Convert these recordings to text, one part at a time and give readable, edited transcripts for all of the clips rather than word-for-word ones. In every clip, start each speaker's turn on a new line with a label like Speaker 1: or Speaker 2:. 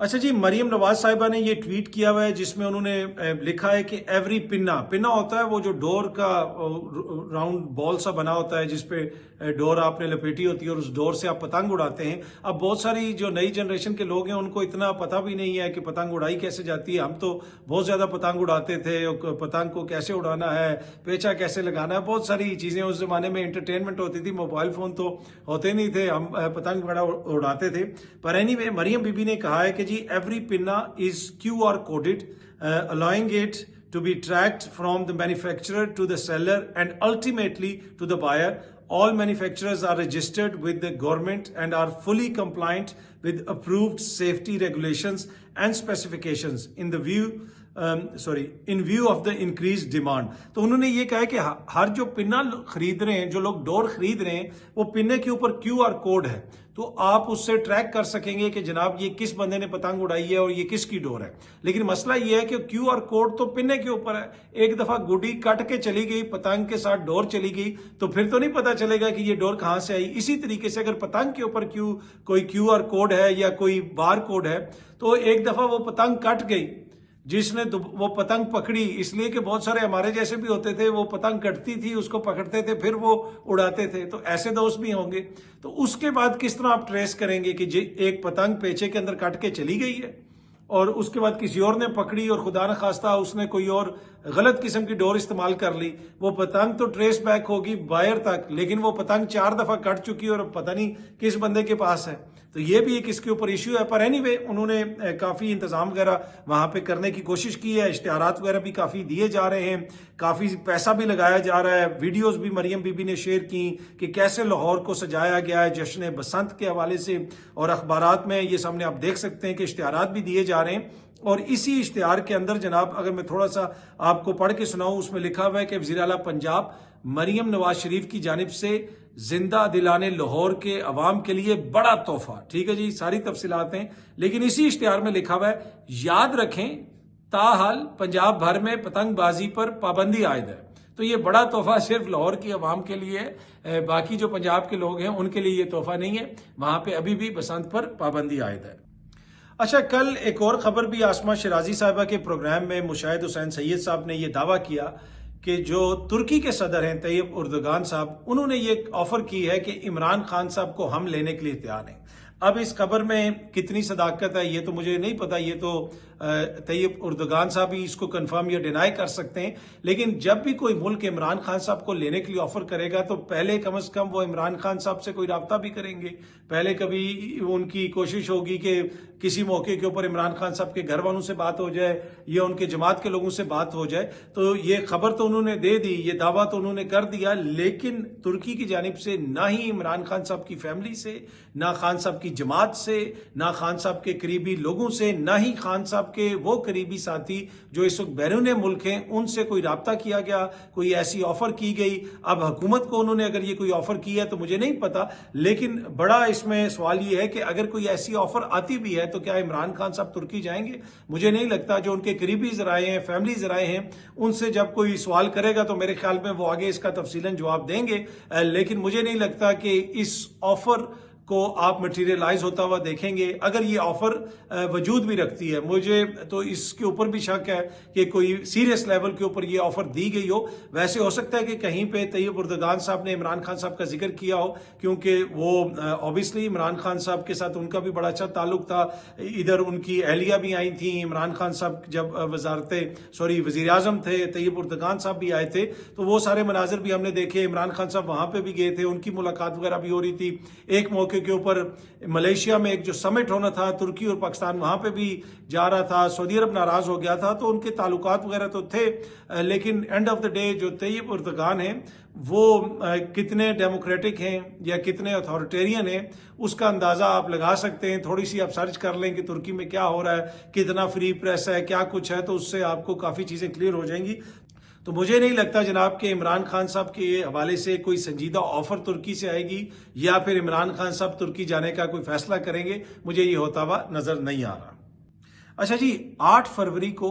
Speaker 1: अच्छा जी, मरियम नवाज साहिबा ने ये ट्वीट किया हुआ है जिसमें उन्होंने लिखा है कि एवरी पिन्ना, पिन्ना होता है वो जो डोर का राउंड बॉल सा बना होता है जिसपे डोर आपने लपेटी होती है और उस डोर से आप पतंग उड़ाते हैं। अब बहुत सारी जो नई जनरेशन के लोग हैं उनको इतना पता भी नहीं है कि पतंग उड़ाई कैसे जाती है। हम तो बहुत ज्यादा पतंग उड़ाते थे, पतंग को कैसे उड़ाना है, पेचा कैसे लगाना है, बहुत सारी चीजें उस जमाने में एंटरटेनमेंट होती थी। मोबाइल फोन तो होते नहीं थे, हम पतंग बड़ा उड़ाते थे। पर एनीवे मरियम बीबी ने कहा है कि जी every pinna is QR coded, allowing it to be tracked from the manufacturer to the seller and ultimately to the buyer. All manufacturers are registered with the government and are fully compliant with approved safety regulations and specifications in the view in view of the increased demand. तो उन्होंने ये कहा है कि हर जो pinna खरीद रहे हैं, जो लोग डोर खरीद रहे हैं, वो पिन्ने के ऊपर QR कोड है, तो आप उससे ट्रैक कर सकेंगे कि जनाब ये किस बंदे ने पतंग उड़ाई है और ये किसकी डोर है। लेकिन मसला ये है कि QR कोड तो पिन्ने के ऊपर है, एक दफा गुड्डी कट के चली गई, पतंग के साथ डोर चली गई, तो फिर तो नहीं पता चलेगा कि ये डोर कहां से आई। इसी तरीके से अगर पतंग के ऊपर कोई QR कोड है या कोई बार कोड है, तो एक दफा वो पतंग कट गई, जिसने वो पतंग पकड़ी, इसलिए कि बहुत सारे हमारे जैसे भी होते थे, वो पतंग कटती थी, उसको पकड़ते थे, फिर वो उड़ाते थे, तो ऐसे दोस्त भी होंगे। तो उसके बाद किस तरह आप ट्रेस करेंगे कि एक पतंग पेचे के अंदर कट के चली गई है और उसके बाद किसी और ने पकड़ी और खुदा न खास्ता उसने कोई और गलत किस्म की डोर इस्तेमाल कर ली, वो पतंग तो ट्रेस बैक होगी बायर तक, लेकिन वो पतंग 4 दफा कट चुकी और पता नहीं किस बंदे के पास है। तो ये भी एक इसके ऊपर इश्यू है। पर एनीवे उन्होंने काफी इंतजाम वगैरह वहां पे करने की कोशिश की है, इश्तिहारात वगैरह भी काफी दिए जा रहे हैं, काफी पैसा भी लगाया जा रहा है। वीडियोस भी मरियम बीबी ने शेयर की कि कैसे लाहौर को सजाया गया है जश्न बसंत के हवाले से, और अखबारात में ये सामने आप देख सकते हैं कि इश्तिहारात भी दिए जा रहे हैं। और इसी इश्तिहार के अंदर जनाब अगर मैं थोड़ा सा आपको पढ़ के सुनाऊं, उसमें लिखा हुआ है कि वज़ीर आला पंजाब मरियम नवाज शरीफ की जानिब से जिंदा दिलाने लाहौर के अवाम के लिए बड़ा तोहफा। ठीक है जी, सारी तफसीलात हैं, लेकिन इसी इश्तिहार में लिखा हुआ है याद रखें ताहाल पंजाब भर में पतंगबाजी पर पाबंदी आयद है। तो ये बड़ा तोहफा सिर्फ लाहौर की अवाम के लिए है, बाकी जो पंजाब के लोग हैं उनके लिए ये तोहफा नहीं है, वहां पे अभी भी बसंत पर पाबंदी आयद है। अच्छा, कल एक और खबर भी आसमा शिराजी साहिबा के प्रोग्राम में मुशाहिद हुसैन सैयद साहब ने यह दावा किया कि जो तुर्की के सदर हैं तैयब उर्दुगान साहब, उन्होंने ये ऑफर की है कि इमरान खान साहब को हम लेने के लिए तैयार हैं। अब इस खबर में कितनी सदाकत है ये तो मुझे नहीं पता, ये तो तैयब उर्दुगान साहब ही इसको कंफर्म या डिनाई कर सकते हैं। लेकिन जब भी कोई मुल्क इमरान खान साहब को लेने के लिए ऑफर करेगा तो पहले कम से कम वो इमरान खान साहब से कोई राब्ता भी करेंगे, पहले कभी उनकी कोशिश होगी कि किसी मौके के ऊपर इमरान खान साहब के घर वालों से बात हो जाए या उनके जमात के लोगों से बात हो जाए। तो ये खबर तो उन्होंने दे दी, ये दावा तो उन्होंने कर दिया, लेकिन तुर्की की जानिब से ना ही इमरान खान साहब की फैमिली से, ना खान साहब की जमात से, ना खान साहब के करीबी लोगों से, ना ही खान साहब के वो करीबी साथी जो इस वक्त बैरून मुल्क हैं उनसे कोई राब्ता किया गया, कोई ऐसी ऑफर की गई। अब हुकूमत को उन्होंने अगर ये कोई ऑफर की है तो मुझे नहीं पता, लेकिन बड़ा इसमें सवाल ये है कि अगर कोई ऐसी ऑफर आती भी है तो क्या इमरान खान साहब तुर्की जाएंगे? मुझे नहीं लगता। जो उनके करीबी जराए हैं, फैमिली जराए हैं, उनसे जब कोई सवाल करेगा तो मेरे ख्याल में वो आगे इसका तफसीलन जवाब देंगे, लेकिन मुझे नहीं लगता कि इस ऑफर को आप मटीरियलाइज होता हुआ देखेंगे। अगर ये ऑफर वजूद भी रखती है, मुझे तो इसके ऊपर भी शक है कि कोई सीरियस लेवल के ऊपर ये ऑफर दी गई हो। वैसे हो सकता है कि कहीं पे तैयब उर्दुगान साहब ने इमरान खान साहब का जिक्र किया हो, क्योंकि वो ऑब्वियसली इमरान खान साहब के साथ उनका भी बड़ा अच्छा ताल्लुक था। इधर उनकी अहलिया भी आई थी, इमरान खान साहब जब वजीर आजम थे, तैयब उर्दुगान साहब भी आए थे, तो वो सारे मनाजिर भी हमने देखे। इमरान खान साहब वहां पे भी गए थे, उनकी मुलाकात वगैरह भी हो रही थी। एक मौके के ऊपर मलेशिया में एक जो समिट होना था, तुर्की और पाकिस्तान वहां पे भी जा रहा था, सऊदी अरब नाराज हो गया था, तो उनके ताल्लुकात वगैरह तो थे। लेकिन एंड ऑफ द डे जो तैयब उर्दुगान हैं वो कितने डेमोक्रेटिक हैं या कितने अथॉरिटेरियन हैं उसका अंदाजा आप लगा सकते हैं। थोड़ी सी आप सर्च कर लें कि तुर्की में क्या हो रहा है, कितना फ्री प्रेस है, क्या कुछ है, तो उससे आपको काफी चीजें क्लियर हो जाएंगी। तो मुझे नहीं लगता जनाब कि इमरान खान साहब के हवाले से कोई संजीदा ऑफर तुर्की से आएगी या फिर इमरान खान साहब तुर्की जाने का कोई फैसला करेंगे। मुझे ये होता हुआ नजर नहीं आ रहा। अच्छा जी, 8 फरवरी को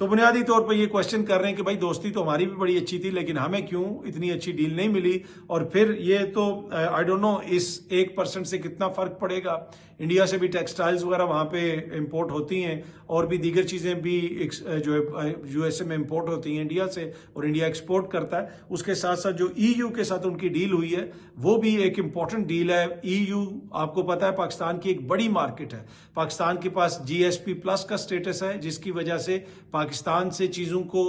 Speaker 1: तो बुनियादी तौर पर ये क्वेश्चन कर रहे हैं कि भाई दोस्ती तो हमारी भी बड़ी अच्छी थी, लेकिन हमें क्यों इतनी अच्छी डील नहीं मिली। और फिर ये तो आई डोंट नो इस 1% से कितना फर्क पड़ेगा। इंडिया से भी टेक्सटाइल्स वगैरह वहाँ पे इंपोर्ट होती हैं, और भी दीगर चीज़ें भी जो है यूएसए में इंपोर्ट होती हैं इंडिया से, और इंडिया एक्सपोर्ट करता है। उसके साथ साथ जो ईयू के साथ उनकी डील हुई है वो भी एक इम्पॉर्टेंट डील है। ईयू आपको पता है पाकिस्तान की एक बड़ी मार्केट है। पाकिस्तान के पास GSP प्लस का स्टेटस है, जिसकी वजह से पाकिस्तान से चीज़ों को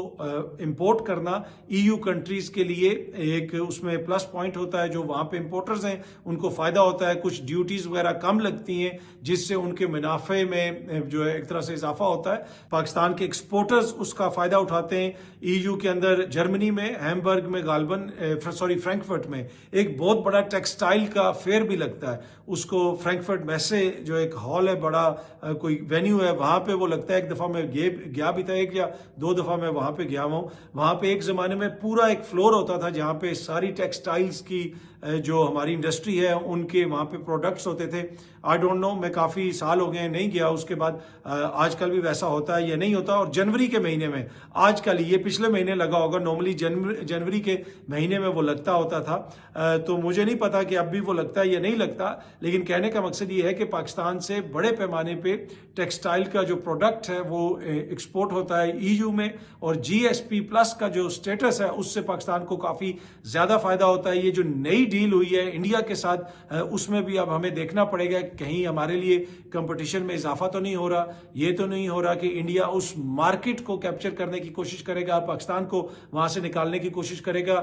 Speaker 1: इंपोर्ट करना ईयू कंट्रीज़ के लिए एक उसमें प्लस पॉइंट होता है। जो वहाँ पे इंपोर्टर्स हैं उनको फ़ायदा होता है, कुछ ड्यूटीज़ वगैरह कम लगती हैं, जिससे उनके मुनाफे में जो है एक तरह से इजाफा होता है। पाकिस्तान के एक्सपोर्टर्स उसका फ़ायदा उठाते हैं। ईयू के अंदर जर्मनी में हैम्बर्ग में फ्रैंकफर्ट में एक बहुत बड़ा टेक्सटाइल का फेयर भी लगता है। उसको फ्रैंकफर्ट मैसे जो एक हॉल है, बड़ा कोई वेन्यू है, वहाँ पे वो लगता है। एक दफ़ा मैं गया भी था, 1 या 2 दफ़ा मैं वहाँ पे गया हूँ। वहाँ पे एक ज़माने में पूरा एक फ्लोर होता था जहाँ पे सारी टेक्सटाइल्स की जो हमारी इंडस्ट्री है उनके वहाँ पे प्रोडक्ट्स होते थे। आई डोंट नो, मैं काफ़ी साल हो गए नहीं गया उसके बाद। आजकल भी वैसा होता है या नहीं होता। और जनवरी के महीने में, आजकल ये पिछले महीने लगा होगा, नॉर्मली जनवरी के महीने में वो लगता होता था। तो मुझे नहीं पता कि अब भी वो लगता है या नहीं लगता, लेकिन कहने का मकसद ये है कि पाकिस्तान से बड़े पैमाने पे टेक्सटाइल का जो प्रोडक्ट है वो एक्सपोर्ट होता है ईयू में, और GSP प्लस का जो स्टेटस है उससे पाकिस्तान को काफ़ी ज़्यादा फ़ायदा होता है। ये जो नई डील हुई है इंडिया के साथ, उसमें भी अब हमें देखना पड़ेगा कहीं हमारे लिए कंपटीशन में इजाफा तो नहीं हो रहा। ये तो नहीं हो रहा कि इंडिया उस मार्केट को कैप्चर करने की कोशिश करेगा, पाकिस्तान को वहाँ से निकालने की कोशिश करेगा।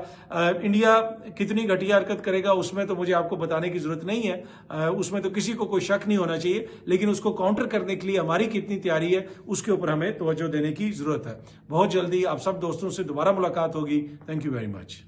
Speaker 1: इंडिया कितनी घटिया हरकत करेगा उसमें तो मुझे आपको बताने की ज़रूरत नहीं है। उसमें तो किसी को कोई शक नहीं होना चाहिए, लेकिन उसको काउंटर करने के लिए हमारी कितनी तैयारी है उसके ऊपर हमें तवज्जो देने की ज़रूरत है। बहुत जल्दी आप सब दोस्तों से दोबारा मुलाकात होगी। Thank you very much.